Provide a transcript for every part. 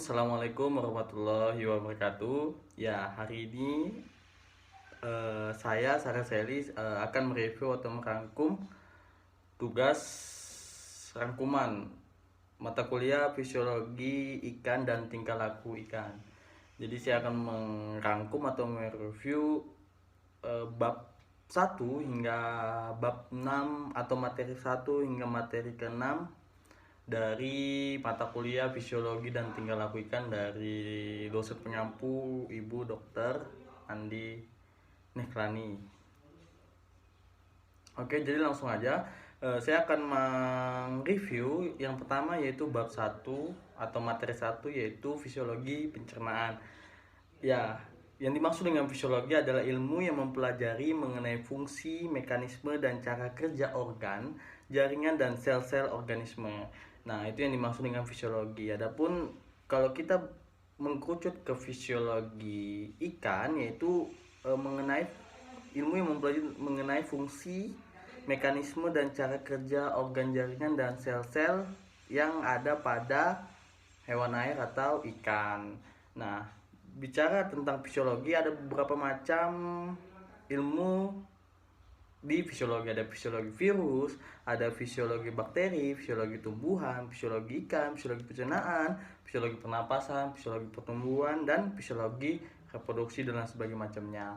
Assalamualaikum warahmatullahi wabarakatuh. Ya, hari ini saya Sarah Seli akan mereview atau merangkum tugas rangkuman mata kuliah fisiologi ikan dan tingkah laku ikan. Jadi saya akan merangkum atau mereview bab 1 hingga bab 6 atau materi 1 hingga materi ke-6 dari mata kuliah fisiologi dan tingkah laku ikan dari dosen penyampu Ibu Dr. Andi Nehlani. Oke, jadi langsung aja. Saya akan mereview yang pertama yaitu bab 1 atau materi 1 yaitu fisiologi pencernaan. Ya, yang dimaksud dengan fisiologi adalah ilmu yang mempelajari mengenai fungsi, mekanisme, dan cara kerja organ, jaringan, dan sel-sel organisme. Nah, itu yang dimaksud dengan fisiologi. Adapun kalau kita mengkerucut ke fisiologi ikan, yaitu mengenai ilmu yang mempelajari mengenai fungsi, mekanisme, dan cara kerja organ, jaringan, dan sel-sel yang ada pada hewan air atau ikan. Nah, bicara tentang fisiologi, ada beberapa macam ilmu di fisiologi. Ada fisiologi virus, ada fisiologi bakteri, fisiologi tumbuhan, fisiologi ikan, fisiologi pencernaan, fisiologi pernapasan, fisiologi pertumbuhan, dan fisiologi reproduksi dan lain sebagainya macamnya.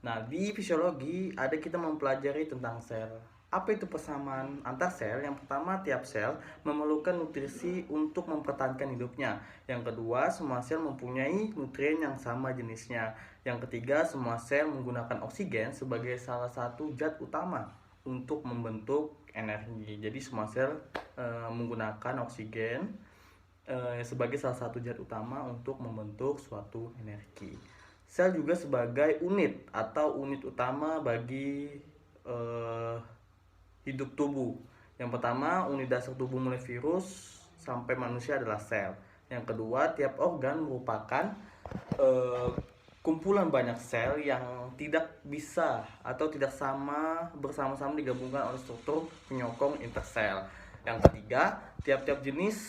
Nah, di fisiologi ada kita mempelajari tentang sel. Apa itu persamaan antar sel? Yang pertama, tiap sel memerlukan nutrisi untuk mempertahankan hidupnya. Yang kedua, semua sel mempunyai nutrien yang sama jenisnya. Yang ketiga, semua sel menggunakan oksigen sebagai salah satu zat utama untuk membentuk energi. Jadi semua sel menggunakan oksigen sebagai salah satu zat utama untuk membentuk suatu energi. Sel juga sebagai unit atau unit utama bagi hidup tubuh. Yang pertama, unit dasar tubuh mulai virus sampai manusia adalah sel. Yang kedua, tiap organ merupakan kumpulan banyak sel yang tidak bisa atau tidak sama bersama-sama digabungkan oleh struktur penyokong intersel. Yang ketiga, tiap-tiap jenis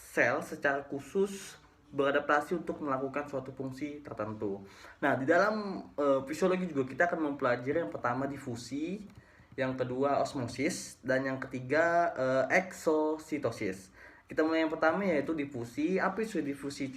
sel secara khusus beradaptasi untuk melakukan suatu fungsi tertentu. Nah, di dalam fisiologi juga kita akan mempelajari yang pertama difusi, yang kedua osmosis, dan yang ketiga eksositosis. Kita mulai yang pertama yaitu difusi. Apa itu difusi?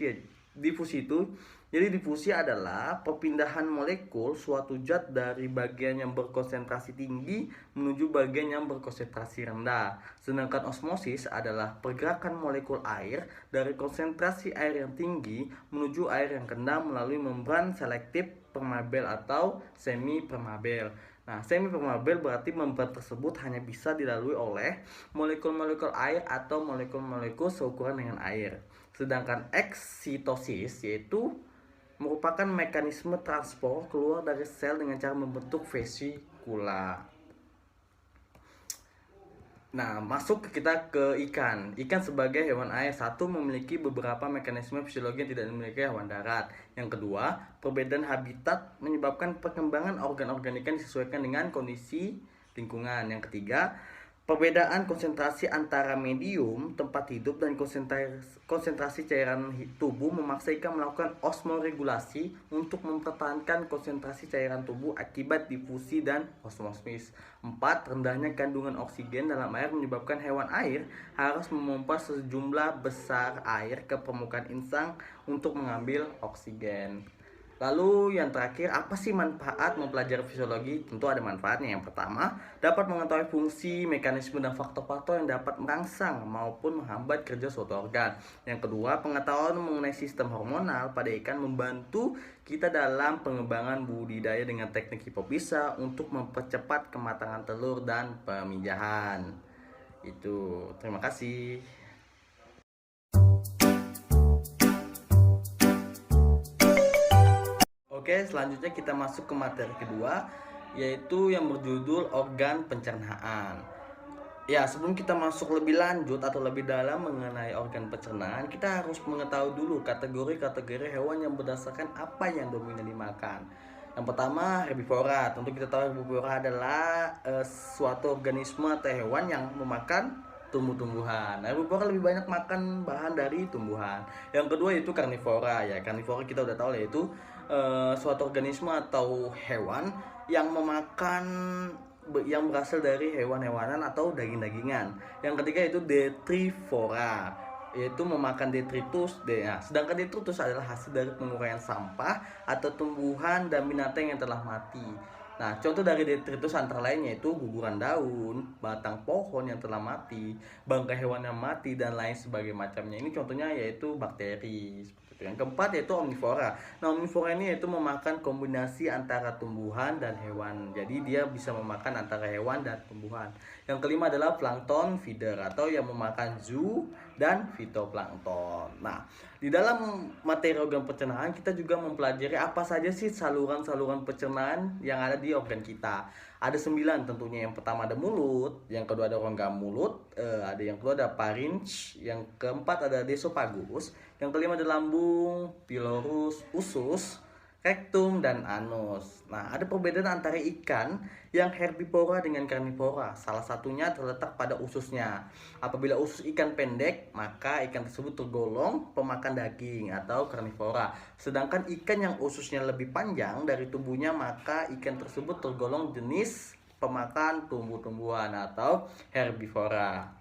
Difusi itu, jadi difusi adalah perpindahan molekul suatu zat dari bagian yang berkonsentrasi tinggi menuju bagian yang berkonsentrasi rendah. Sedangkan osmosis adalah pergerakan molekul air dari konsentrasi air yang tinggi menuju air yang rendah melalui membran selektif permeabel atau semi permeabel. Nah, semi permeabel berarti membran tersebut hanya bisa dilalui oleh molekul-molekul air atau molekul-molekul seukuran dengan air. Sedangkan eksitosis yaitu merupakan mekanisme transport keluar dari sel dengan cara membentuk vesikula. Nah, masuk kita ke ikan. Ikan sebagai hewan air, satu, memiliki beberapa mekanisme fisiologi yang tidak dimiliki hewan darat. Yang kedua, perbedaan habitat menyebabkan perkembangan organ-organ ikan disesuaikan dengan kondisi lingkungan. Yang ketiga, perbedaan konsentrasi antara medium tempat hidup dan konsentrasi cairan tubuh memaksa ikan melakukan osmoregulasi untuk mempertahankan konsentrasi cairan tubuh akibat difusi dan osmosis. 4. Rendahnya kandungan oksigen dalam air menyebabkan hewan air harus memompa sejumlah besar air ke permukaan insang untuk mengambil oksigen. Lalu yang terakhir, apa sih manfaat mempelajari fisiologi? Tentu ada manfaatnya. Yang pertama, dapat mengetahui fungsi, mekanisme, dan faktor-faktor yang dapat merangsang maupun menghambat kerja suatu organ. Yang kedua, pengetahuan mengenai sistem hormonal pada ikan membantu kita dalam pengembangan budidaya dengan teknik hipofisa untuk mempercepat kematangan telur dan pemijahan. Itu, terima kasih. Oke, selanjutnya kita masuk ke materi kedua, yaitu yang berjudul organ pencernaan. Ya, sebelum kita masuk lebih lanjut atau lebih dalam mengenai organ pencernaan, kita harus mengetahui dulu kategori-kategori hewan yang berdasarkan apa yang dominan dimakan. Yang pertama, herbivora. Tentu kita tahu herbivora adalah suatu organisme atau hewan yang memakan tumbuh-tumbuhan. Herbivora lebih banyak makan bahan dari tumbuhan. Yang kedua itu karnivora ya. Karnivora kita udah tahu lah, itu suatu organisme atau hewan yang memakan yang berasal dari hewan-hewanan atau daging-dagingan. Yang ketiga itu detrivora, yaitu memakan detritus. Nah, sedangkan detritus adalah hasil dari penguraian sampah atau tumbuhan dan binatang yang telah mati. Nah, contoh dari detritus antara lain yaitu guguran daun, batang pohon yang telah mati, bangkai hewan yang mati, dan lain sebagainya macamnya. Ini contohnya yaitu bakteri. Seperti itu. Yang keempat yaitu omnivora. Nah, omnivora ini yaitu memakan kombinasi antara tumbuhan dan hewan. Jadi dia bisa memakan antara hewan dan tumbuhan. Yang kelima adalah plankton feeder atau yang memakan zoo dan fitoplankton. Nah, di dalam materi organ pencernaan kita juga mempelajari apa saja sih saluran-saluran pencernaan yang ada di organ kita. Ada 9 tentunya. Yang pertama ada mulut, yang kedua ada rongga mulut, ada yang kedua ada pharynx, yang keempat ada esophagus, yang kelima ada lambung, pylorus, usus, rektum, dan anus. Nah, ada perbedaan antara ikan yang herbivora dengan karnivora. Salah satunya terletak pada ususnya. Apabila usus ikan pendek, maka ikan tersebut tergolong pemakan daging atau karnivora. Sedangkan ikan yang ususnya lebih panjang dari tubuhnya, maka ikan tersebut tergolong jenis pemakan tumbuh-tumbuhan atau herbivora.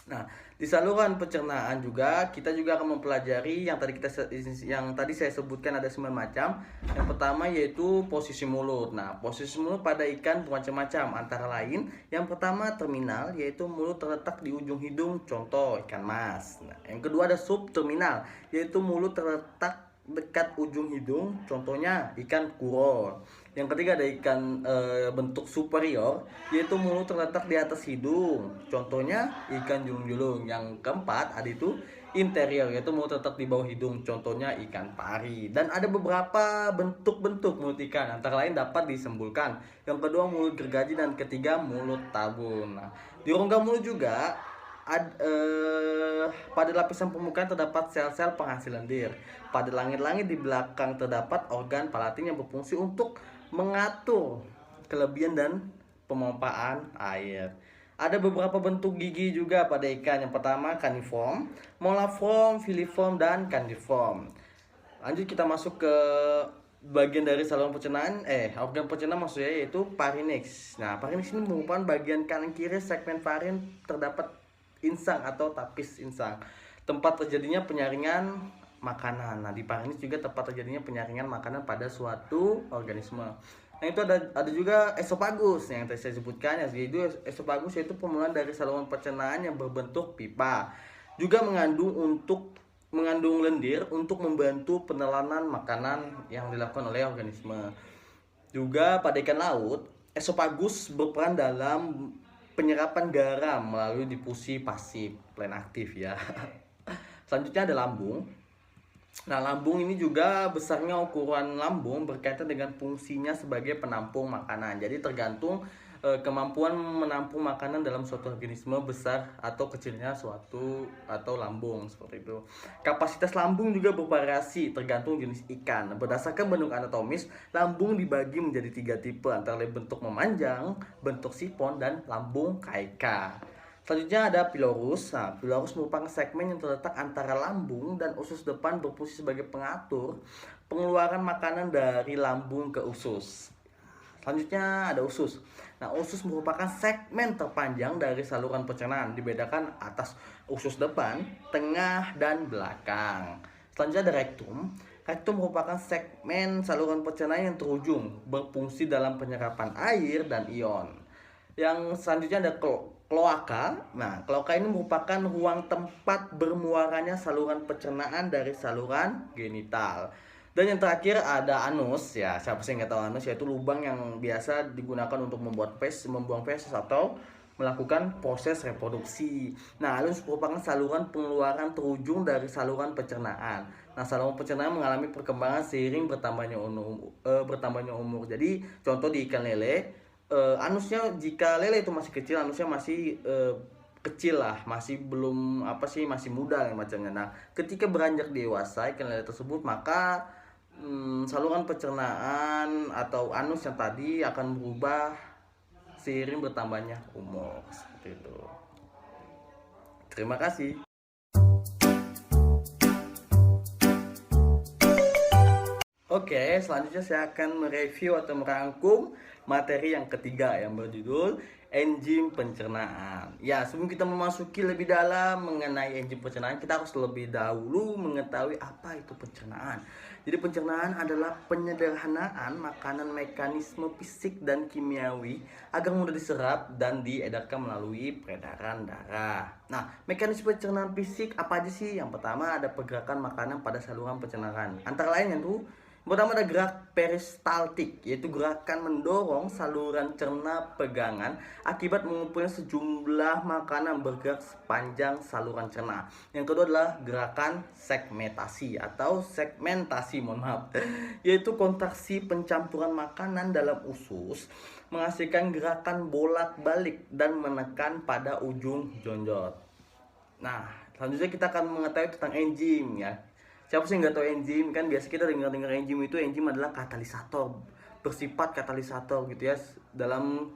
Nah, di saluran pencernaan juga kita juga akan mempelajari yang tadi saya sebutkan ada 9 macam. Yang pertama yaitu posisi mulut. Nah, posisi mulut pada ikan bermacam-macam, antara lain yang pertama terminal, yaitu mulut terletak di ujung hidung, contoh ikan mas. Nah, yang kedua ada subterminal, yaitu mulut terletak dekat ujung hidung, contohnya ikan kuro. Yang ketiga ada ikan bentuk superior, yaitu mulut terletak di atas hidung, contohnya ikan julung-julung. Yang keempat ada itu interior, yaitu mulut terletak di bawah hidung, contohnya ikan pari. Dan ada beberapa bentuk-bentuk mulut ikan, antara lain dapat disembulkan, yang kedua mulut gergaji, dan ketiga mulut tabun. Nah, di rongga mulut juga pada lapisan permukaan terdapat sel-sel penghasil lendir. Pada langit-langit di belakang terdapat organ palatin yang berfungsi untuk mengatur kelebihan dan pemompaan air. Ada beberapa bentuk gigi juga pada ikan. Yang pertama caniform, molaform, filiform, dan candiform. Lanjut kita masuk ke bagian dari saluran pencernaan, organ pencernaan maksudnya, yaitu pharynx. Nah, pharynx ini merupakan bagian kanan kiri segmen faring terdapat insang atau tapis insang, tempat terjadinya penyaringan makanan. Nah, di pharynx juga tempat terjadinya penyaringan makanan pada suatu organisme. Nah, itu ada juga esophagus yang tadi saya sebutkan, yaitu esophagus yaitu permulaan dari saluran pencernaan yang berbentuk pipa. Juga mengandung lendir untuk membantu penelanan makanan yang dilakukan oleh organisme. Juga pada ikan laut, esophagus berperan dalam penyerapan garam melalui difusi pasif, plan aktif ya. Selanjutnya ada lambung. Nah, lambung ini juga besarnya ukuran lambung berkaitan dengan fungsinya sebagai penampung makanan. Jadi tergantung kemampuan menampung makanan dalam suatu organisme, besar atau kecilnya suatu atau lambung, seperti itu. Kapasitas lambung juga bervariasi tergantung jenis ikan. Berdasarkan bentuk anatomis, lambung dibagi menjadi 3 tipe, antara lain bentuk memanjang, bentuk sifon, dan lambung kaika. Selanjutnya ada pylorus. Nah, pylorus merupakan segmen yang terletak antara lambung dan usus depan, berfungsi sebagai pengatur pengeluaran makanan dari lambung ke usus. Selanjutnya ada usus. Nah, usus merupakan segmen terpanjang dari saluran pencernaan, dibedakan atas usus depan, tengah, dan belakang. Selanjutnya ada rektum. Rektum merupakan segmen saluran pencernaan yang terujung, berfungsi dalam penyerapan air dan ion. Yang selanjutnya ada kloaka. Nah, kloaka ini merupakan ruang tempat bermuaranya saluran pencernaan dari saluran genital. Dan yang terakhir ada anus ya. Siapa sih yang nggak tahu anus? Yaitu lubang yang biasa digunakan untuk membuang feses atau melakukan proses reproduksi. Nah, anus merupakan saluran pengeluaran terujung dari saluran pencernaan. Nah, saluran pencernaan mengalami perkembangan seiring bertambahnya umur. Jadi, contoh di ikan lele, anusnya, jika lele itu masih kecil, anusnya masih kecil lah, masih belum masih muda macamnya. Nah, ketika beranjak dewasa ikan lele tersebut, maka saluran pencernaan atau anus yang tadi akan berubah seiring bertambahnya umur, seperti itu. Terima kasih. Oke, selanjutnya saya akan mereview atau merangkum materi yang ketiga yang berjudul enzim pencernaan. Ya, sebelum kita memasuki lebih dalam mengenai enzim pencernaan, kita harus lebih dahulu mengetahui apa itu pencernaan. Jadi pencernaan adalah penyederhanaan makanan mekanisme fisik dan kimiawi agar mudah diserap dan diedarkan melalui peredaran darah. Nah, mekanisme pencernaan fisik apa aja sih? Yang pertama ada pergerakan makanan pada saluran pencernaan. Antara lain itu pertama ada gerak peristaltik, yaitu gerakan mendorong saluran cerna pegangan akibat mengumpulnya sejumlah makanan bergerak sepanjang saluran cerna. Yang kedua adalah gerakan segmentasi, yaitu kontraksi pencampuran makanan dalam usus menghasilkan gerakan bolak-balik dan menekan pada ujung jonjot. Nah, selanjutnya kita akan mengetahui tentang enzim ya. Siapa sih nggak tahu enzim? Kan biasa kita dengar enzim itu, enzim adalah katalisator, bersifat katalisator gitu ya dalam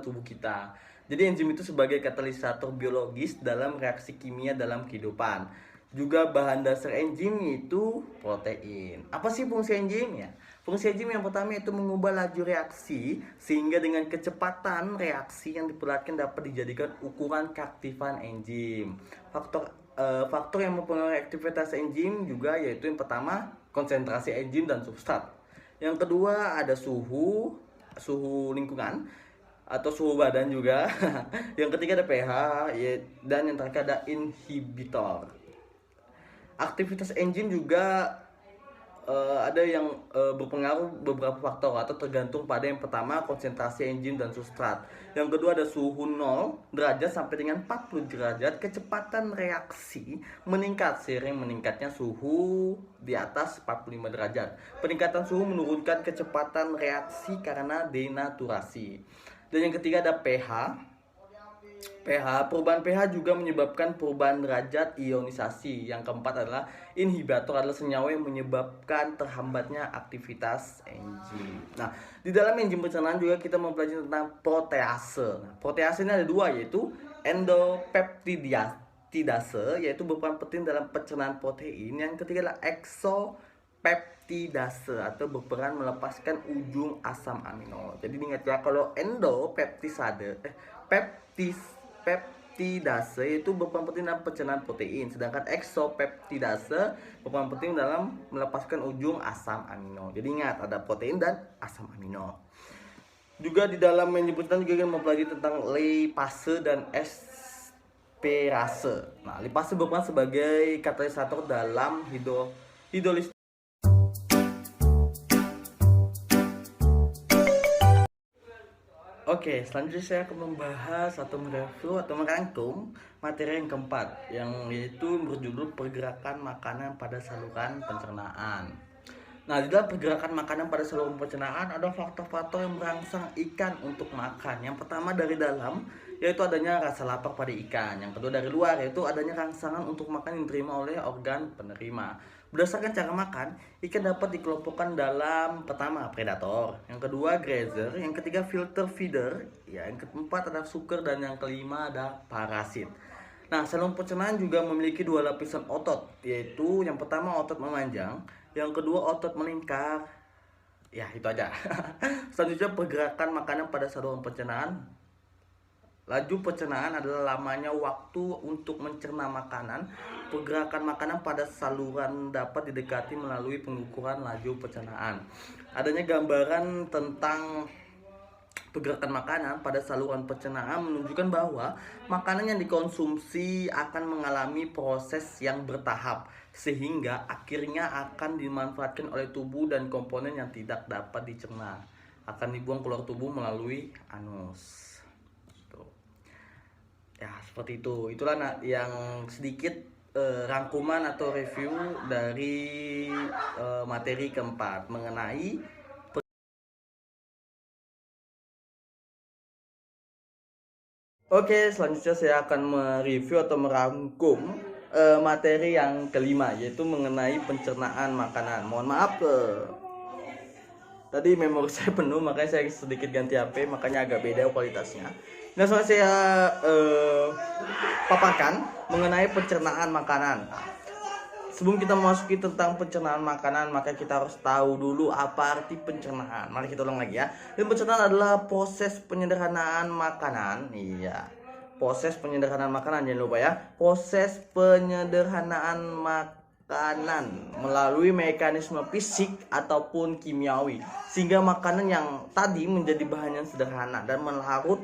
tubuh kita. Jadi enzim itu sebagai katalisator biologis dalam reaksi kimia dalam kehidupan. Juga bahan dasar enzim itu protein. Apa sih fungsi enzim ya? Fungsi enzim yang pertama itu mengubah laju reaksi sehingga dengan kecepatan reaksi yang diperlihatkan dapat dijadikan ukuran keaktifan enzim. Faktor yang mempengaruhi aktivitas enzim juga yaitu yang pertama konsentrasi enzim dan substrat. Yang kedua ada suhu lingkungan atau suhu badan juga. Yang ketiga ada pH dan yang terakhir ada inhibitor. Aktivitas enzim juga ada yang berpengaruh beberapa faktor atau tergantung pada yang pertama konsentrasi enzim dan substrat. Yang kedua ada suhu 0 derajat sampai dengan 40 derajat. Kecepatan reaksi meningkat seiring meningkatnya suhu di atas 45 derajat. Peningkatan suhu menurunkan kecepatan reaksi karena denaturasi. Dan yang ketiga ada pH. Perubahan pH juga menyebabkan perubahan derajat ionisasi. Yang keempat adalah inhibitor, adalah senyawa yang menyebabkan terhambatnya aktivitas enzim. Nah, di dalam enzim pencernaan juga kita mempelajari tentang protease. Nah, protease ini ada dua, yaitu endopeptidase, yaitu berperan penting dalam pencernaan protein. Yang ketiga adalah exopeptidase atau berperan melepaskan ujung asam amino. Jadi ingat ya, kalau peptidase itu berperan penting dalam pencernaan protein, sedangkan exopeptidase berperan penting dalam melepaskan ujung asam amino. Jadi ingat ada protein dan asam amino. Juga di dalam menyebutkan juga mempelajari tentang lipase dan esperase. Nah, lipase berperan sebagai katalisator dalam hidrolisis. Oke, selanjutnya saya akan membahas atau mereview atau merangkum materi yang keempat, yang yaitu berjudul pergerakan makanan pada saluran pencernaan. Nah, di dalam pergerakan makanan pada saluran pencernaan ada faktor-faktor yang merangsang ikan untuk makan. Yang pertama dari dalam, yaitu adanya rasa lapar pada ikan. Yang kedua dari luar, yaitu adanya rangsangan untuk makan yang diterima oleh organ penerima. Berdasarkan cara makan, ikan dapat dikelompokkan dalam pertama predator, yang kedua grazer, yang ketiga filter feeder, ya, yang keempat ada sucker, dan yang kelima ada parasit. Nah, saluran pencernaan juga memiliki dua lapisan otot, yaitu yang pertama otot memanjang, yang kedua otot melingkar. Ya, itu aja. Selanjutnya pergerakan makanan pada saluran pencernaan. Laju pencernaan adalah lamanya waktu untuk mencerna makanan. Pergerakan makanan pada saluran dapat didekati melalui pengukuran laju pencernaan. Adanya gambaran tentang pergerakan makanan pada saluran pencernaan menunjukkan bahwa makanan yang dikonsumsi akan mengalami proses yang bertahap sehingga akhirnya akan dimanfaatkan oleh tubuh dan komponen yang tidak dapat dicerna akan dibuang keluar tubuh melalui anus. Ya, seperti itu. Itulah yang sedikit rangkuman atau review dari materi keempat mengenai. Oke, selanjutnya saya akan mereview atau merangkum materi yang kelima, yaitu mengenai pencernaan makanan. Mohon maaf, tadi memori saya penuh, makanya saya sedikit ganti HP, makanya agak beda kualitasnya. Langsung saya paparkan mengenai pencernaan makanan. Sebelum kita memasuki tentang pencernaan makanan, maka kita harus tahu dulu apa arti pencernaan. Mari kita ulang lagi ya. Dan pencernaan adalah proses penyederhanaan makanan. Iya. Proses penyederhanaan makanan, jangan lupa ya. Proses penyederhanaan makanan melalui mekanisme fisik ataupun kimiawi, sehingga makanan yang tadi menjadi bahan yang sederhana dan melarut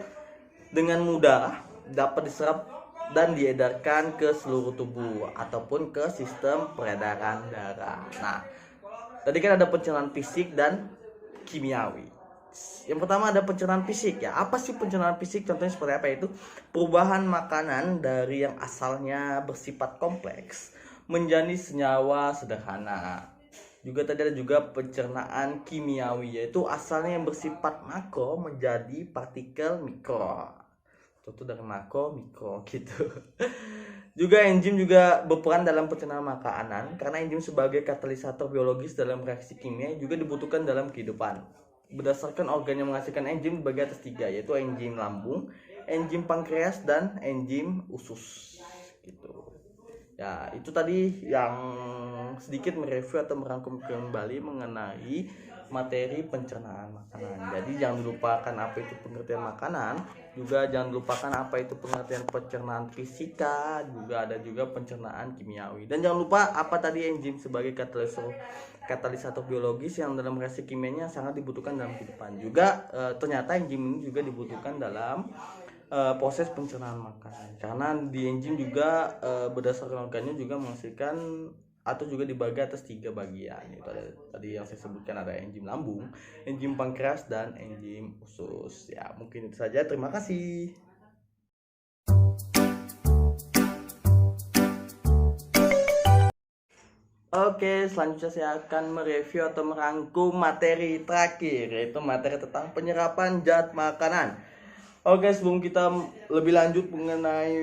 dengan mudah dapat diserap dan diedarkan ke seluruh tubuh ataupun ke sistem peredaran darah. Nah, tadi kan ada pencernaan fisik dan kimiawi. Yang pertama ada pencernaan fisik ya. Apa sih pencernaan fisik? Contohnya seperti apa itu? Perubahan makanan dari yang asalnya bersifat kompleks menjadi senyawa sederhana. Juga tadi ada juga pencernaan kimiawi, yaitu asalnya yang bersifat makro menjadi partikel mikro. Contoh dari makro, mikro gitu. Juga enzim juga berperan dalam pencernaan makanan karena enzim sebagai katalisator biologis dalam reaksi kimia juga dibutuhkan dalam kehidupan. Berdasarkan organ yang menghasilkan enzim dibagi atas 3, yaitu enzim lambung, enzim pankreas, dan enzim usus gitu. Ya, itu tadi yang sedikit mereview atau merangkum kembali mengenai materi pencernaan makanan. Jadi jangan lupakan apa itu pengertian makanan, juga jangan lupakan apa itu pengertian pencernaan fisika, juga ada juga pencernaan kimiawi. Dan jangan lupa apa tadi enzim sebagai katalisator biologis yang dalam reaksi kimianya sangat dibutuhkan dalam kehidupan. Juga ternyata enzim ini juga dibutuhkan dalam proses pencernaan makanan, karena di enzim juga berdasarkan organnya juga menghasilkan atau juga dibagi atas 3 bagian. Itu ada tadi yang saya sebutkan, ada enzim lambung, enzim pankreas, dan enzim usus. Ya, mungkin itu saja. Terima kasih. Oke, selanjutnya saya akan mereview atau merangkum materi terakhir, yaitu materi tentang penyerapan zat makanan. Oke, sebelum kita lebih lanjut mengenai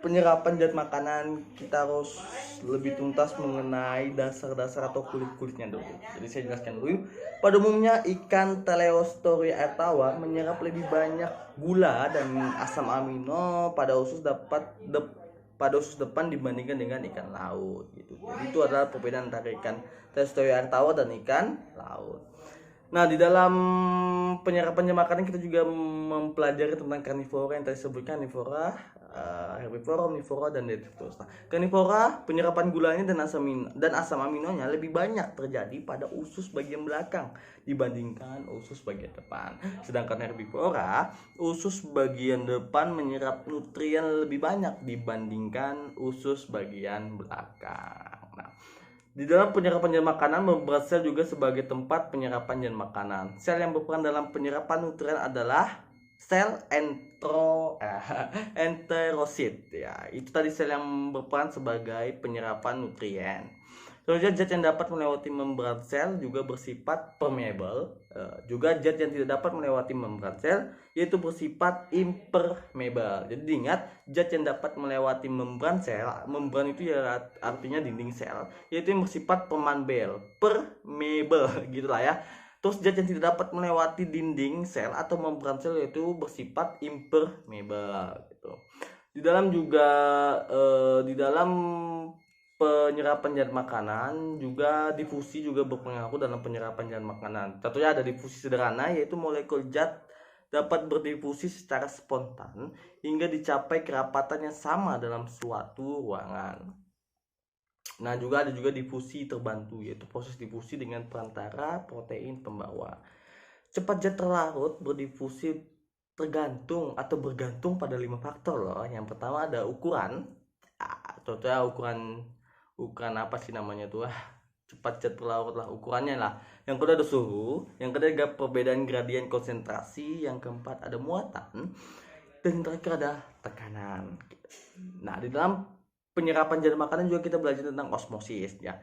penyerapan zat makanan, kita harus lebih tuntas mengenai dasar-dasar atau kulit-kulitnya dulu. Jadi saya jelaskan dulu. Pada umumnya ikan Teleostoria air tawar menyerap lebih banyak gula dan asam amino pada usus depan dibandingkan dengan ikan laut gitu. Jadi itu adalah perbedaan antara ikan Teleostoria air tawar dan ikan laut. Nah, di dalam penyerapan makanan kita juga mempelajari tentang karnivora yang tadi sebutkan, karnivora, herbivora, omnivora, dan detritus. Nah, karnivora penyerapan gulanya dan asam aminonya lebih banyak terjadi pada usus bagian belakang dibandingkan usus bagian depan. Sedangkan herbivora, usus bagian depan menyerap nutrien lebih banyak dibandingkan usus bagian belakang. Nah, di dalam penyerapan zat makanan, memberat sel juga sebagai tempat penyerapan zat makanan. Sel yang berperan dalam penyerapan nutrien adalah sel enterosit. Ya, itu tadi sel yang berperan sebagai penyerapan nutrien. Selanjutnya, zat yang dapat melewati membran sel juga bersifat permeable. Juga zat yang tidak dapat melewati membran sel yaitu bersifat impermeable. Jadi diingat, zat yang dapat melewati membran sel, membran itu ya artinya dinding sel, yaitu yang bersifat permeable, gitulah ya. Terus zat yang tidak dapat melewati dinding sel atau membran sel yaitu bersifat impermeable gitu. Di dalam penyerapan zat makanan juga difusi juga berpengaruh dalam penyerapan zat makanan. Contohnya ada difusi sederhana, yaitu molekul zat dapat berdifusi secara spontan hingga dicapai kerapatan yang sama dalam suatu ruangan. Nah, juga ada juga difusi terbantu, yaitu proses difusi dengan perantara protein pembawa. Cepat zat terlarut berdifusi bergantung pada 5 faktor loh. Yang pertama ada ukuran. Contohnya ukuran apa sih namanya tuh, cepat zat terlarut lah ukurannya lah. Yang kedua ada suhu, yang ketiga ada perbedaan gradien konsentrasi, yang keempat ada muatan, dan yang terakhir ada tekanan. Nah, di dalam penyerapan zat makanan juga kita belajar tentang osmosis ya,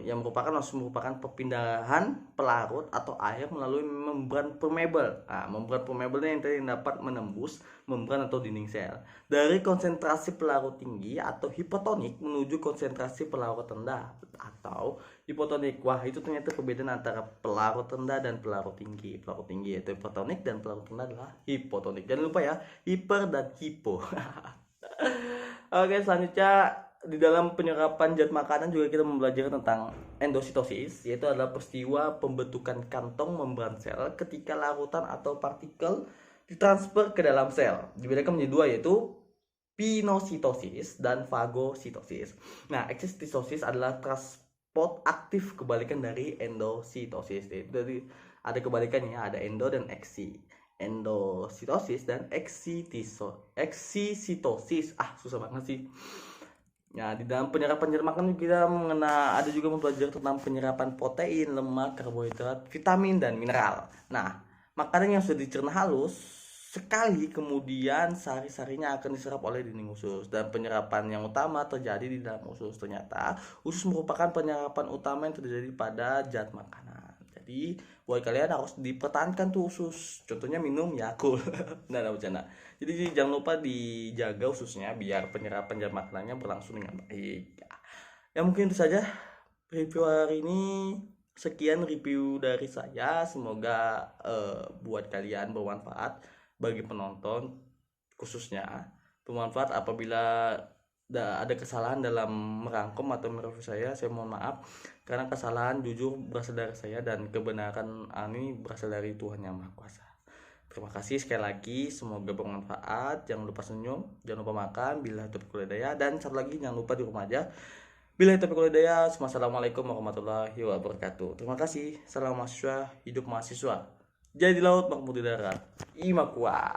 yang merupakan perpindahan pelarut atau air melalui membran permeable. Nah, membran permeable yang tadi dapat menembus membran atau dinding sel dari konsentrasi pelarut tinggi atau hipotonik menuju konsentrasi pelarut rendah atau hipotonik. Wah, itu ternyata perbedaan antara pelarut rendah dan pelarut tinggi. Pelarut tinggi yaitu hipotonik dan pelarut rendah adalah hipotonik. Jangan lupa ya, hiper dan hipo. Oke, selanjutnya di dalam penyerapan zat makanan juga kita mempelajari tentang endositosis, yaitu adalah peristiwa pembentukan kantong membran sel ketika larutan atau partikel ditransfer ke dalam sel. Dibedakan menjadi dua, yaitu pinositosis dan fagositosis. Nah, eksistitosis adalah transport aktif kebalikan dari endositosis. Jadi ada kebalikannya, ada endo dan eksi. Endositosis dan eksisitosis. Susah banget sih. Ya, di dalam penyerapan zat makanan kita ada juga mempelajari tentang penyerapan protein, lemak, karbohidrat, vitamin dan mineral. Nah, makanan yang sudah dicerna halus sekali kemudian sari-sarinya akan diserap oleh dinding usus, dan penyerapan yang utama terjadi di dalam usus. Ternyata usus merupakan penyerapan utama yang terjadi pada zat makanan. Jadi buat kalian harus dipertahankan tuh usus. Contohnya minum Yakult. Nah, bercanda. Jadi jangan lupa dijaga ususnya biar penyerapan zat makanannya berlangsung dengan baik. Ya mungkin itu saja review hari ini. Sekian review dari saya. Semoga buat kalian bermanfaat, bagi penonton khususnya bermanfaat. Apabila ada kesalahan dalam merangkum atau mereview saya mohon maaf, karena kesalahan jujur berasal dari saya dan kebenaran ini berasal dari Tuhan Yang Maha Kuasa. Terima kasih sekali lagi, semoga bermanfaat. Jangan lupa senyum, jangan lupa makan, bila taufiq wal hidayah, dan satu lagi jangan lupa di rumah aja. Bila taufiq wal hidayah. Wassalamualaikum warahmatullahi wabarakatuh. Terima kasih. Salam mahasiswa, hidup mahasiswa. Jadi di laut, makmur di darat. Imakwa.